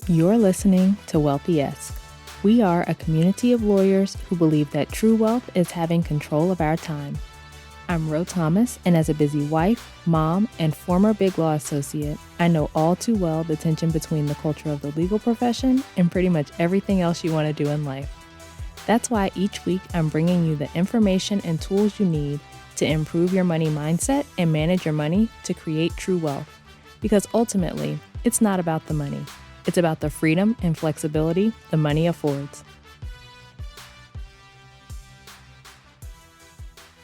You're listening to Wealthy-esque. We are a community of lawyers who believe that true wealth is having control of our time. I'm Ro Thomas, and as a busy wife, mom, and former Big Law associate, I know all too well the tension between the culture of the legal profession and pretty much everything else you want to do in life. That's why each week I'm bringing you the information and tools you need to improve your money mindset and manage your money to create true wealth. Because ultimately, it's not about the money. It's about the freedom and flexibility the money affords.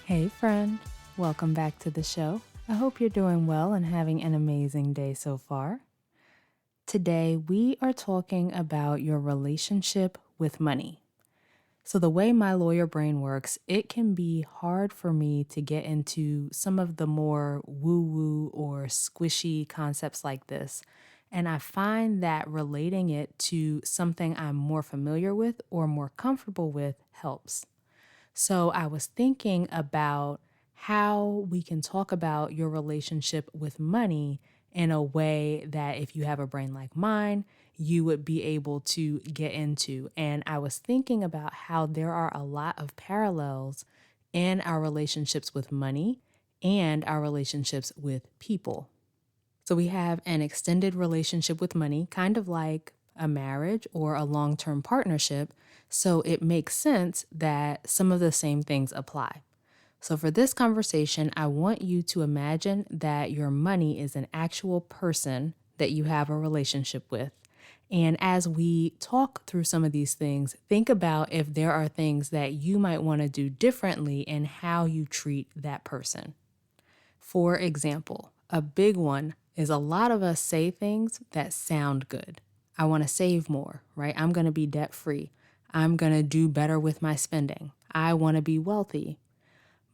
Hey friend, welcome back to the show. I hope you're doing well and having an amazing day so far. Today, we are talking about your relationship with money. So the way my lawyer brain works, it can be hard for me to get into some of the more woo-woo or squishy concepts like this. And I find that relating it to something I'm more familiar with or more comfortable with helps. So I was thinking about how we can talk about your relationship with money in a way that if you have a brain like mine, you would be able to get into. And I was thinking about how there are a lot of parallels in our relationships with money and our relationships with people. So we have an extended relationship with money, kind of like a marriage or a long-term partnership. So it makes sense that some of the same things apply. So for this conversation, I want you to imagine that your money is an actual person that you have a relationship with. And as we talk through some of these things, think about if there are things that you might want to do differently in how you treat that person. For example, a big one is a lot of us say things that sound good. I want to save more, right? I'm going to be debt free. I'm going to do better with my spending. I want to be wealthy.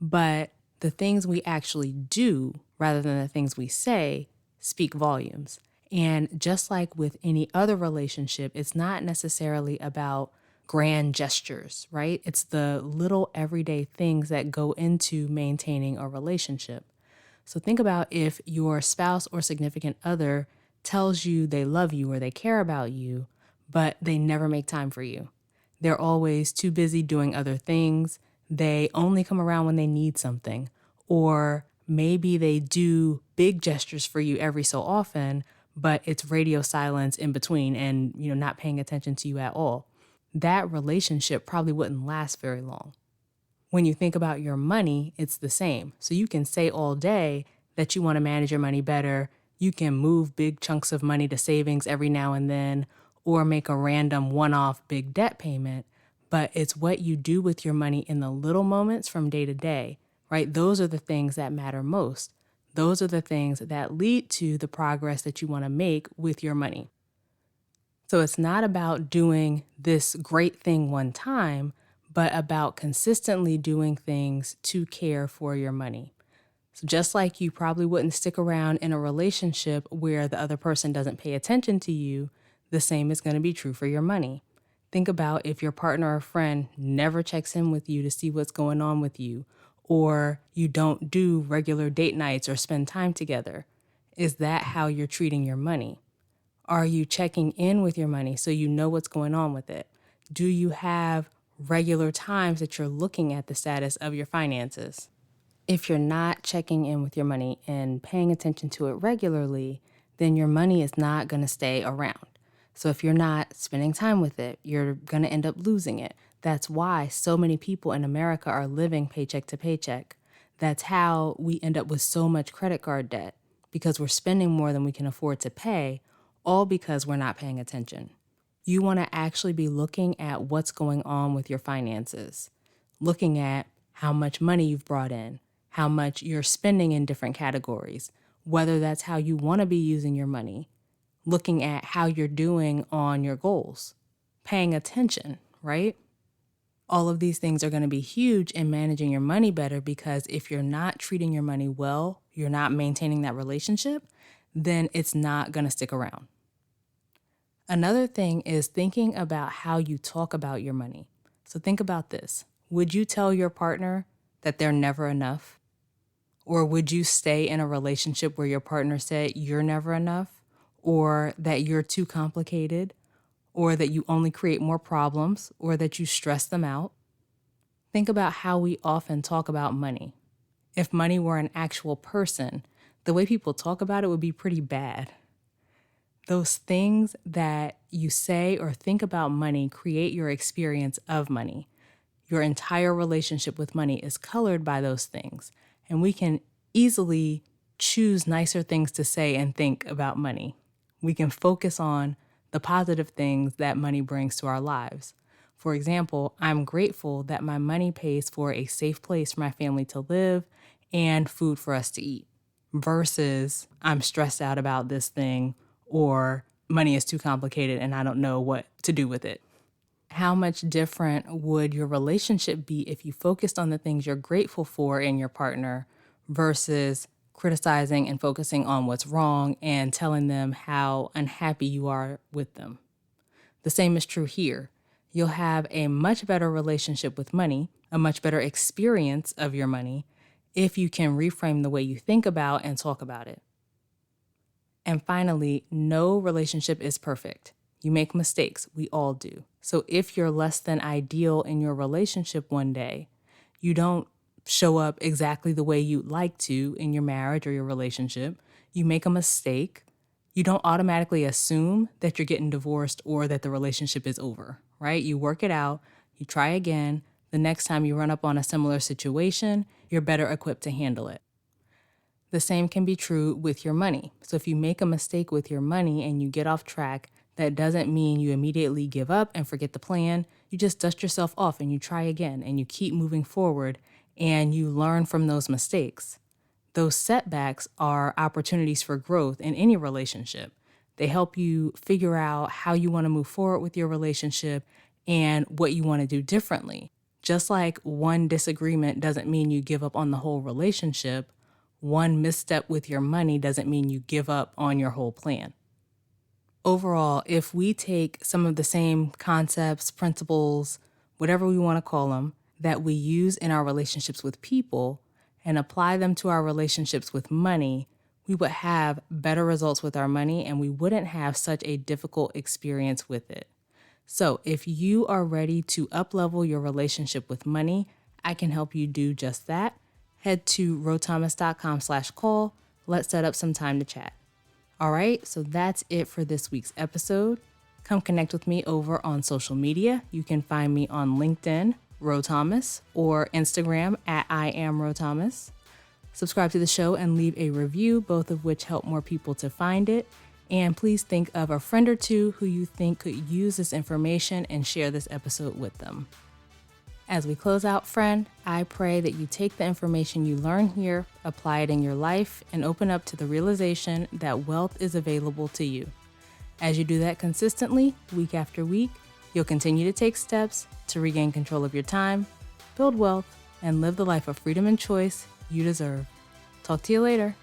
But the things we actually do, rather than the things we say, speak volumes. And just like with any other relationship, it's not necessarily about grand gestures, right? It's the little everyday things that go into maintaining a relationship. So think about if your spouse or significant other tells you they love you or they care about you, but they never make time for you. They're always too busy doing other things. They only come around when they need something. Or maybe they do big gestures for you every so often, but it's radio silence in between and, not paying attention to you at all. That relationship probably wouldn't last very long. When you think about your money, it's the same. So you can say all day that you want to manage your money better. You can move big chunks of money to savings every now and then, or make a random one-off big debt payment. But it's what you do with your money in the little moments from day to day, right? Those are the things that matter most. Those are the things that lead to the progress that you want to make with your money. So it's not about doing this great thing one time, but about consistently doing things to care for your money. So just like you probably wouldn't stick around in a relationship where the other person doesn't pay attention to you, the same is going to be true for your money. Think about if your partner or friend never checks in with you to see what's going on with you, or you don't do regular date nights or spend time together. Is that how you're treating your money? Are you checking in with your money so you know what's going on with it? Do you have regular times that you're looking at the status of your finances? If you're not checking in with your money and paying attention to it regularly, then your money is not going to stay around. So if you're not spending time with it, you're going to end up losing it. That's why so many people in America are living paycheck to paycheck. That's how we end up with so much credit card debt, because we're spending more than we can afford to pay, all because we're not paying attention. You want to actually be looking at what's going on with your finances, looking at how much money you've brought in, how much you're spending in different categories, whether that's how you want to be using your money, looking at how you're doing on your goals, paying attention, right? All of these things are going to be huge in managing your money better, because if you're not treating your money well, you're not maintaining that relationship, then it's not going to stick around. Another thing is thinking about how you talk about your money. So think about this. Would you tell your partner that they're never enough? Or would you stay in a relationship where your partner said you're never enough? or that you're too complicated, or that you only create more problems, or that you stress them out. Think about how we often talk about money. If money were an actual person, the way people talk about it would be pretty bad. Those things that you say or think about money create your experience of money. Your entire relationship with money is colored by those things, and we can easily choose nicer things to say and think about money. We can focus on the positive things that money brings to our lives. For example, I'm grateful that my money pays for a safe place for my family to live and food for us to eat, versus I'm stressed out about this thing, or money is too complicated and I don't know what to do with it. How much different would your relationship be if you focused on the things you're grateful for in your partner versus criticizing and focusing on what's wrong and telling them how unhappy you are with them? The same is true here. You'll have a much better relationship with money, a much better experience of your money, if you can reframe the way you think about and talk about it. And finally, no relationship is perfect. You make mistakes. We all do. So if you're less than ideal in your relationship one day, you don't show up exactly the way you'd like to in your marriage or your relationship. You make a mistake. You don't automatically assume that you're getting divorced or that the relationship is over, right? You work it out. You try again. The next time you run up on a similar situation, you're better equipped to handle it. The same can be true with your money. So if you make a mistake with your money and you get off track, that doesn't mean you immediately give up and forget the plan. You just dust yourself off and you try again and you keep moving forward and you learn from those mistakes. Those setbacks are opportunities for growth in any relationship. They help you figure out how you want to move forward with your relationship and what you want to do differently. Just like one disagreement doesn't mean you give up on the whole relationship, one misstep with your money doesn't mean you give up on your whole plan. Overall, if we take some of the same concepts, principles, whatever we want to call them, that we use in our relationships with people and apply them to our relationships with money, we would have better results with our money and we wouldn't have such a difficult experience with it. So if you are ready to up-level your relationship with money, I can help you do just that. Head to rothomas.com/call. Let's set up some time to chat. All right, so that's it for this week's episode. Come connect with me over on social media. You can find me on LinkedIn, Ro Thomas, or Instagram at I am Ro Thomas. Subscribe to the show and leave a review, both of which help more people to find it. And please think of a friend or two who you think could use this information and share this episode with them. As we close out, friend, I pray that you take the information you learn here, apply it in your life, and open up to the realization that wealth is available to you. As you do that consistently, week after week, you'll continue to take steps to regain control of your time, build wealth, and live the life of freedom and choice you deserve. Talk to you later.